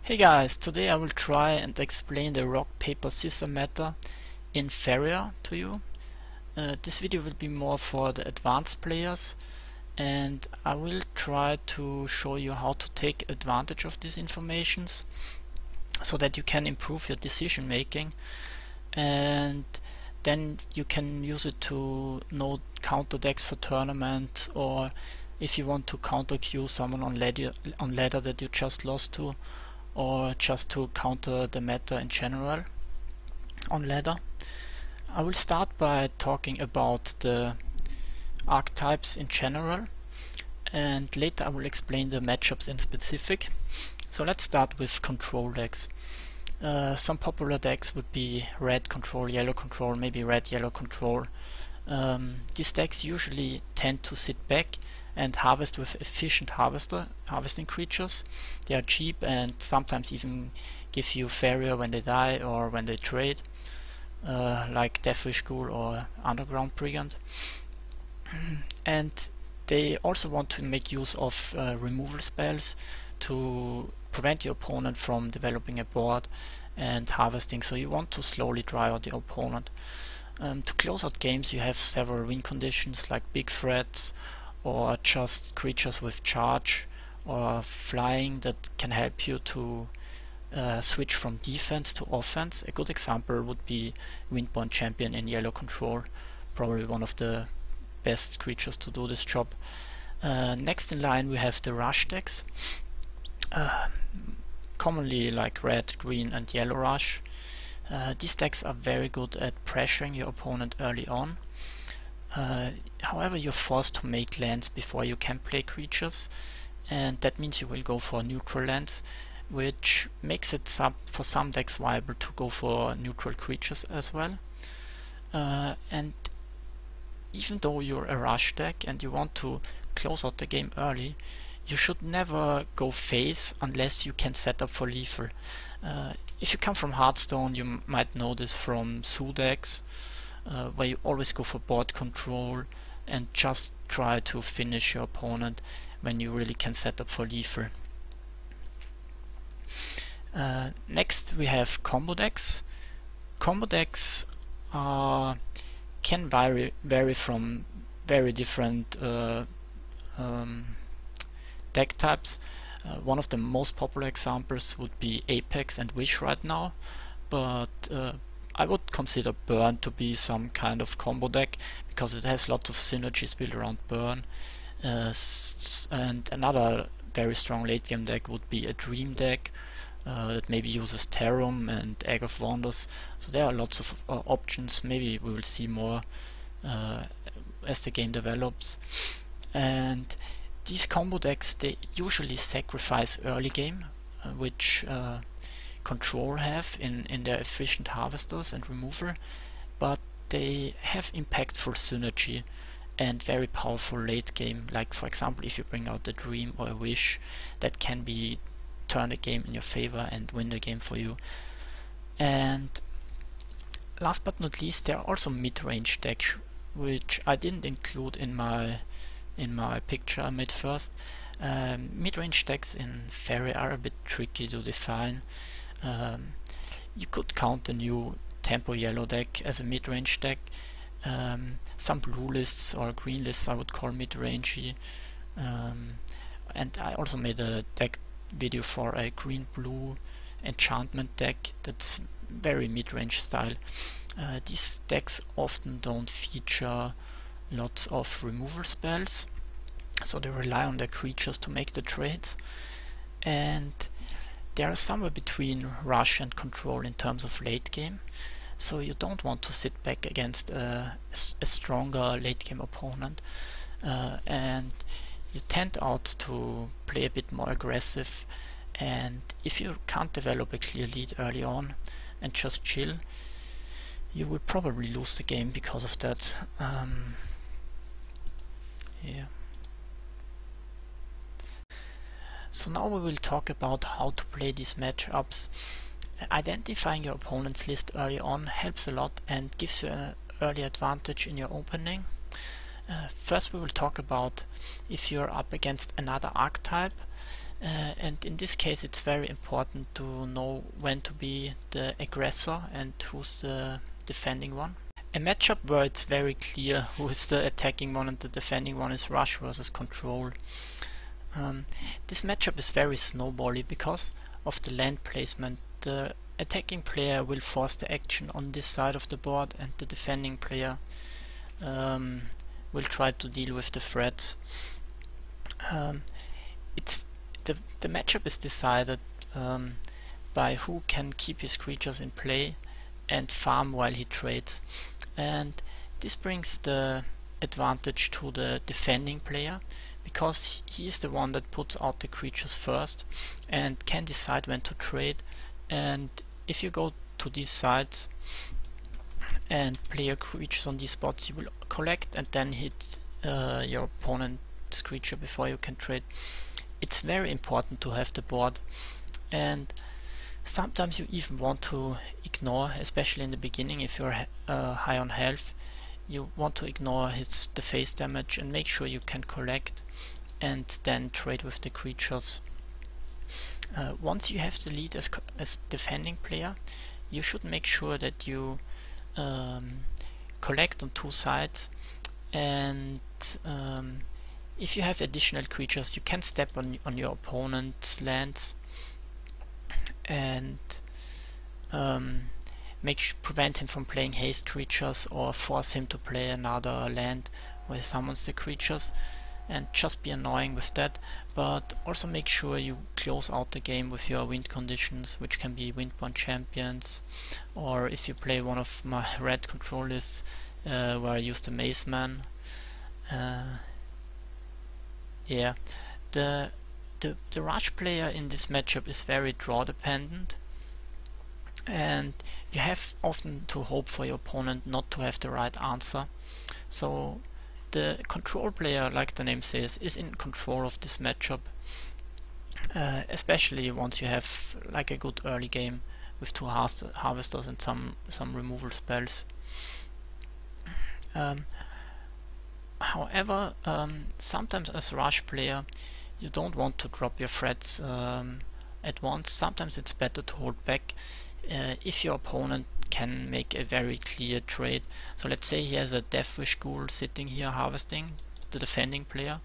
Hey guys, today I will try and explain the rock, paper, scissor meta in Faeria to you. This video will be more for the advanced players, and I will try to show you how to take advantage of these informations so that you can improve your decision making, and then you can use it to know counter decks for tournaments, or if you want to counter queue someone on ladder that you just lost to, or just to counter the meta in general on ladder. I will start by talking about the archetypes in general, and later I will explain the matchups in specific. So let's start with control decks. Some popular decks would be red control, yellow control, maybe red yellow control. These decks usually tend to sit back and harvest with efficient harvesting creatures. They are cheap and sometimes even give you Faeria when they die or when they trade, like Deathwish Ghoul or Underground Brigand. And they also want to make use of removal spells to prevent your opponent from developing a board and harvesting, so you want to slowly dry out your opponent. To close out games you have several win conditions like big threats, or just creatures with charge or flying that can help you to switch from defense to offense. A good example would be Windborn Champion in yellow control, probably one of the best creatures to do this job. Next in line we have the rush decks, commonly like red, green and yellow rush. These decks are very good at pressuring your opponent early on. However, you're forced to make lands before you can play creatures, and that means you will go for neutral lands, which makes it for some decks viable to go for neutral creatures as well. And even though you're a rush deck and you want to close out the game early, you should never go face unless you can set up for lethal. If you come from Hearthstone, you might know this from Zoo decks, where you always go for board control and just try to finish your opponent when you really can set up for lethal. Next we have combo decks. Combo decks can vary from very different deck types. One of the most popular examples would be Apex and Wish right now, but I would consider Burn to be some kind of combo deck because it has lots of synergies built around Burn. And another very strong late game deck would be a Dream deck that maybe uses Tarum and Egg of Wonders. So there are lots of options. Maybe we will see more as the game develops. And these combo decks, they usually sacrifice early game, which Control have in their efficient harvesters and remover, but they have impactful synergy and very powerful late game, like for example if you bring out the Dream or a Wish, that can be turn the game in your favor and win the game for you. And last but not least, there are also mid-range decks, which I didn't include in my picture I made first. Mid-range decks in Faeria are a bit tricky to define. You could count the new Tempo Yellow deck as a mid-range deck. Some blue lists or green lists I would call mid-rangey. And I also made a deck video for a green-blue enchantment deck that's very mid-range style. These decks often don't feature lots of removal spells, so they rely on their creatures to make the trades, and they are somewhere between rush and control in terms of late game, so you don't want to sit back against a stronger late game opponent, and you tend out to play a bit more aggressive. And if you can't develop a clear lead early on and just chill, you will probably lose the game because of that. Yeah. So now we will talk about how to play these matchups. Identifying your opponent's list early on helps a lot and gives you an early advantage in your opening. First we will talk about if you're up against another archetype, and in this case it's very important to know when to be the aggressor and who's the defending one. A matchup where it's very clear who is the attacking one and the defending one is rush versus control. This matchup is very snowbally because of the land placement. The attacking player will force the action on this side of the board and the defending player will try to deal with the threats. The matchup is decided by who can keep his creatures in play and farm while he trades, and this brings the advantage to the defending player because he is the one that puts out the creatures first and can decide when to trade. And if you go to these sides and play your creatures on these spots, you will collect and then hit your opponent's creature before you can trade. It's very important to have the board, and sometimes you even want to ignore, especially in the beginning if you're high on health, you want to ignore the face damage and make sure you can collect and then trade with the creatures. Once you have the lead as defending player, you should make sure that you collect on two sides, and if you have additional creatures you can step on your opponent's lands and prevent him from playing haste creatures or force him to play another land where he summons the creatures, and just be annoying with that. But also make sure you close out the game with your wind conditions, which can be windborn champions, or if you play one of my red control lists where I use the Maze Man. Yeah, the rush player in this matchup is very draw dependent, and you have often to hope for your opponent not to have the right answer. So the control player, like the name says, is in control of this matchup, especially once you have like a good early game with two harvesters and some removal spells. However, sometimes as rush player you don't want to drop your threats at once. Sometimes it's better to hold back if your opponent can make a very clear trade. So let's say he has a Deathwish Ghoul sitting here harvesting, the defending player,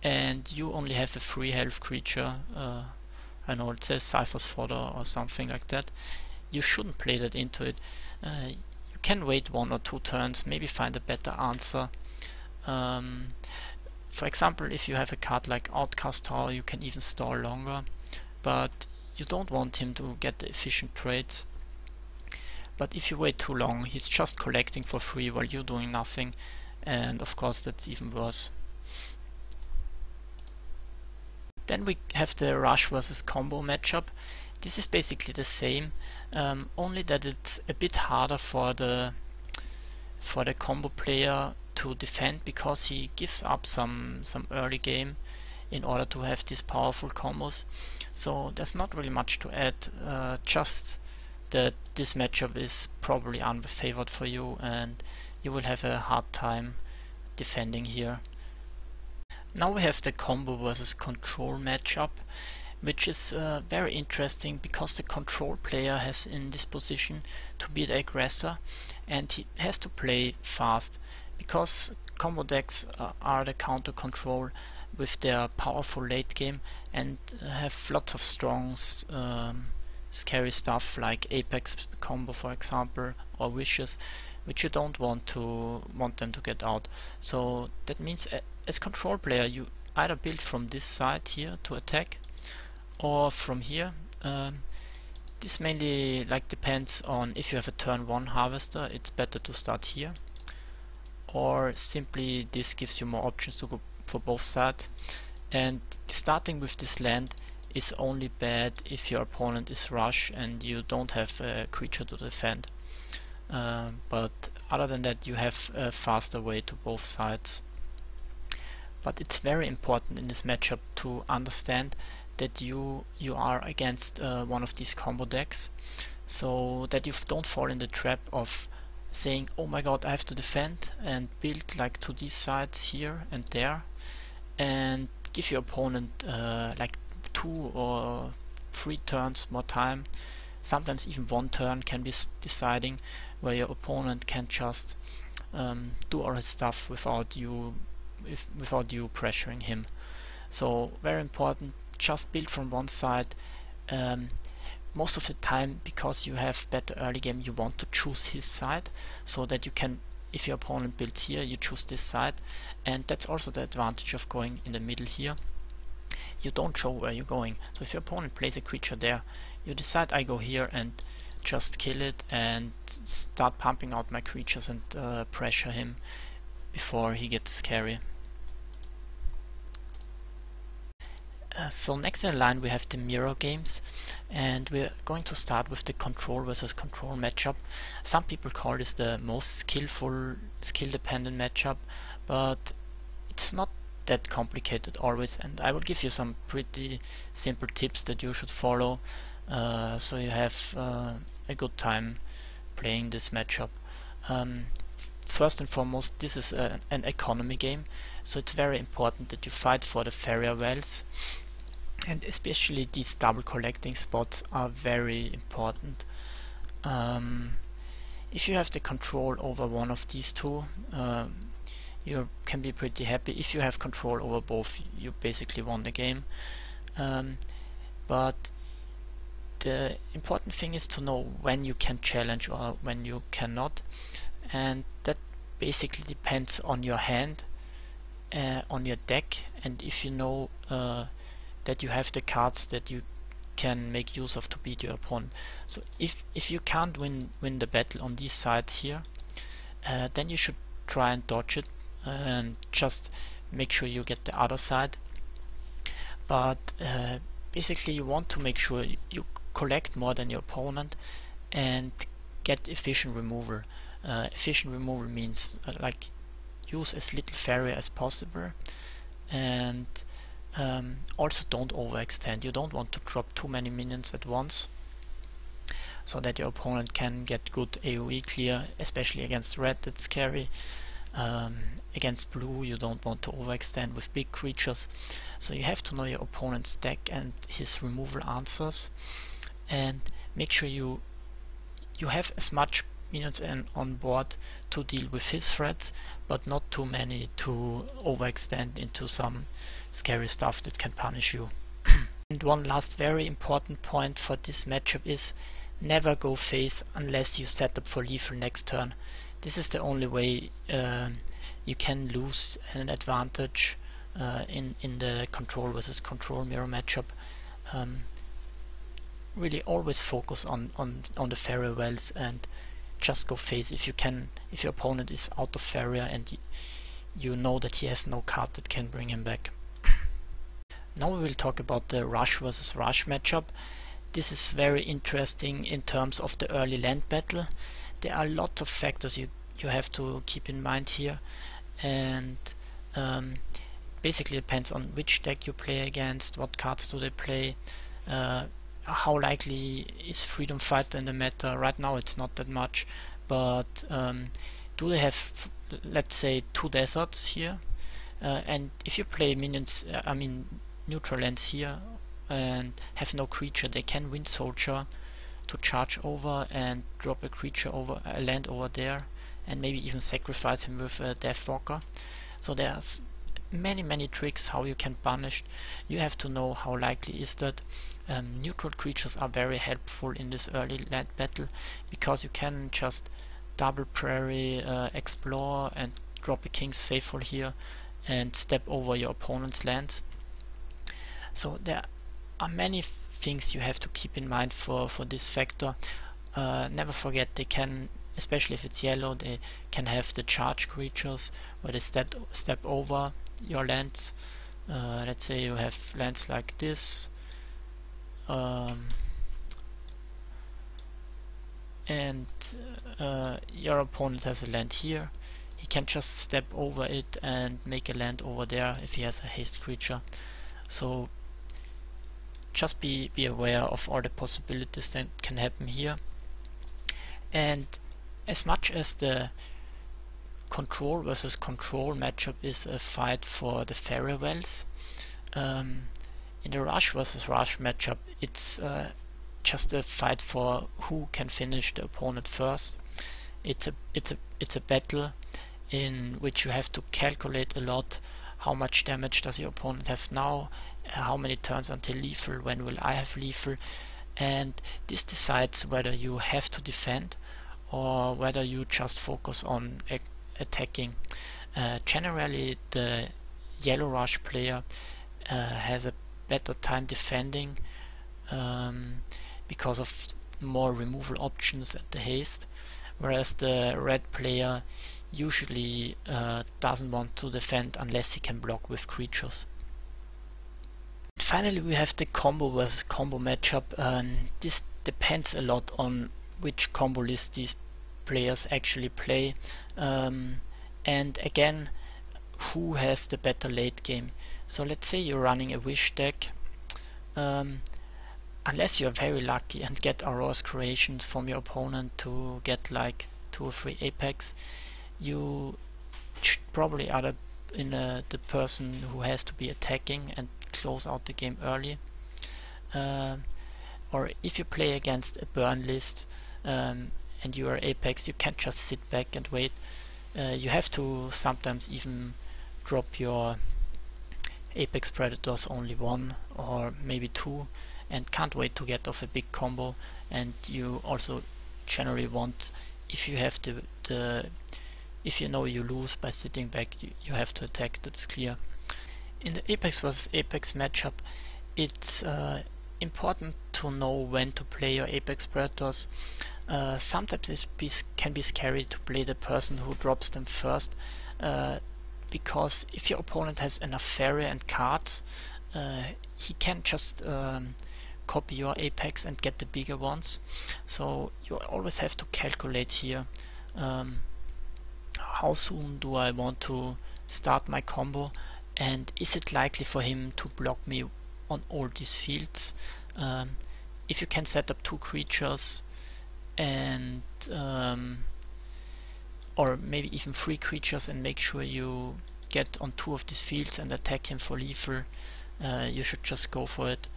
and you only have a 3 health creature, I know it says Cypher's Fodder or something like that. You shouldn't play that into it. You can wait 1 or 2 turns, maybe find a better answer. For example, if you have a card like Outcast Tower, you can even stall longer, but you don't want him to get the efficient trades. But if you wait too long, he's just collecting for free while you're doing nothing, and of course that's even worse. Then we have the rush versus combo matchup. This is basically the same, only that it's a bit harder for the combo player to defend, because he gives up some early game in order to have these powerful combos. So there's not really much to add, just that this matchup is probably unfavored for you and you will have a hard time defending here. Now we have the combo versus control matchup, which is very interesting because the control player has in this position to be the aggressor and he has to play fast, because combo decks are the counter control with their powerful late game and have lots of strong scary stuff like Apex combo, for example, or Wishes, which you don't want them to get out. So that means as control player you either build from this side here to attack or from here. This mainly depends on if you have a turn 1 harvester, it's better to start here, or simply this gives you more options to go for both sides. And starting with this land is only bad if your opponent is rush and you don't have a creature to defend. But other than that you have a faster way to both sides. But it's very important in this matchup to understand that you are against one of these combo decks, so that you don't fall in the trap of saying, oh my god, I have to defend, and build to these sides here and there, and give your opponent 2 or 3 turns more time. Sometimes even 1 turn can be deciding, where your opponent can just do all his stuff without you pressuring him. So very important, just build from one side. Most of the time, because you have better early game, you want to choose his side, so that you can, if your opponent builds here, you choose this side. And that's also the advantage of going in the middle here. You don't show where you're going. So if your opponent plays a creature there, you decide I go here and just kill it and start pumping out my creatures and pressure him before he gets scary. So next in line we have the mirror games, and we're going to start with the control versus control matchup. Some people call this the most skill dependent matchup, but it's not that complicated always, and I will give you some pretty simple tips that you should follow, so you have a good time playing this matchup. First and foremost, this is an economy game, so it's very important that you fight for the Faeria wells. And especially these double collecting spots are very important. If you have the control over one of these two, you can be pretty happy. If you have control over both, you basically won the game. But the important thing is to know when you can challenge or when you cannot, and that basically depends on your hand, on your deck, and if you know that you have the cards that you can make use of to beat your opponent. So if you can't win the battle on these sides here, then you should try and dodge it and just make sure you get the other side. But basically you want to make sure you collect more than your opponent and get efficient removal. Efficient removal means like use as little Faeria as possible, and also don't overextend. You don't want to drop too many minions at once, so that your opponent can get good AoE clear, especially against red, that's scary. Against blue you don't want to overextend with big creatures, so you have to know your opponent's deck and his removal answers, and make sure you have as much minions on board to deal with his threats, but not too many to overextend into some scary stuff that can punish you. And one last very important point for this matchup is never go face unless you set up for lethal next turn. This is the only way you can lose an advantage in the control versus control mirror matchup. Really always focus on the Faeria wells and just go face if you can. If your opponent is out of Faeria and you know that he has no card that can bring him back. Now we will talk about the rush versus rush matchup. This is very interesting in terms of the early land battle. There are lots of factors you have to keep in mind here, and basically depends on which deck you play against, what cards do they play, how likely is Freedom Fighter in the meta. Right now it's not that much, but do they have, let's say, 2 deserts here, and if you play minions, neutral lands here and have no creature, they can Wind Soldier to charge over and drop a creature over a land over there, and maybe even sacrifice him with a Deathwalker. So there's many tricks how you can punish. You have to know how likely is that. Neutral creatures are very helpful in this early land battle, because you can just double prairie, explore and drop a King's Faithful here and step over your opponent's lands. So there are many things you have to keep in mind for this factor. Never forget they can, especially if it's yellow, they can have the charge creatures where they step over your lands. Let's say you have lands like this, and your opponent has a land here. He can just step over it and make a land over there if he has a haste creature. So just be aware of all the possibilities that can happen here. And as much as the control versus control matchup is a fight for the Faeria wells, In the rush versus rush matchup, it's just a fight for who can finish the opponent first. It's a battle in which you have to calculate a lot. How much damage does your opponent have now? How many turns until lethal? When will I have lethal? And this decides whether you have to defend or whether you just focus on attacking. Generally, the yellow rush player has a better time defending because of more removal options and the haste, whereas the red player usually doesn't want to defend unless he can block with creatures. Finally, we have the combo versus combo matchup. This depends a lot on which combo list these players actually play, and again, who has the better late game. So let's say you're running a wish deck. Unless you're very lucky and get Aurora's Creations from your opponent to get like 2 or 3 Apex, you probably are the person who has to be attacking and close out the game early. Or if you play against a burn list and you are Apex, you can't just sit back and wait. You have to sometimes even drop your Apex Predators only 1 or maybe 2 and can't wait to get off a big combo. And you also generally want, if you have if you know you lose by sitting back, you have to attack, that's clear. In the Apex versus Apex matchup, it's important to know when to play your Apex Predators. Sometimes it can be scary to play the person who drops them first, because if your opponent has enough Faeria and cards, he can just copy your Apex and get the bigger ones. So you always have to calculate here, how soon do I want to start my combo, and is it likely for him to block me on all these fields. If you can set up 2 creatures and or maybe even 3 creatures and make sure you get on 2 of these fields and attack him for lethal, you should just go for it.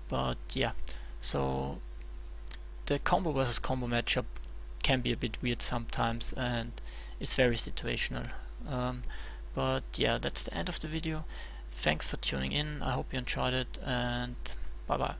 But yeah, so the combo versus combo matchup can be a bit weird sometimes and it's very situational. But yeah, that's the end of the video. Thanks for tuning in, I hope you enjoyed it, and bye bye.